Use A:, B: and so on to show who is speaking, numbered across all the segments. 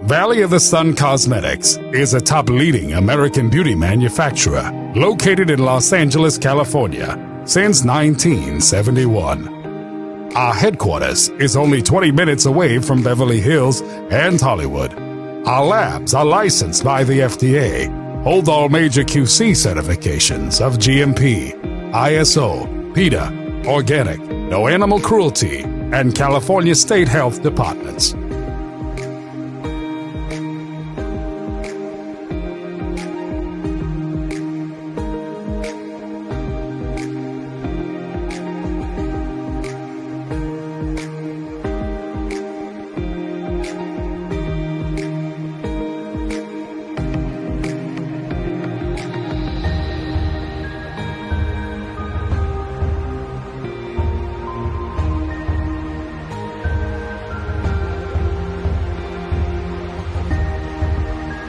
A: Valley of the Sun Cosmetics is a top leading American beauty manufacturer located in Los Angeles, California since 1971. Our headquarters is only 20 minutes away from Beverly Hills and Hollywood. Our labs are licensed by the FDA, hold all major QC certifications of GMP, ISO, PETA, Organic, No Animal Cruelty, and California State Health Departments.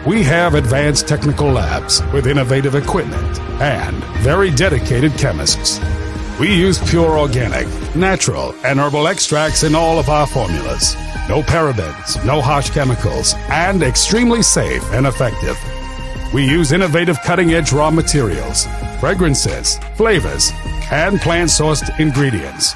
A: We have advanced technical labs with innovative equipment and very dedicated chemists. We use pure organic, natural, and herbal extracts in all of our formulas. No parabens, no harsh chemicals, and extremely safe and effective. We use innovative cutting-edge raw materials, fragrances, flavors, and plant-sourced ingredients.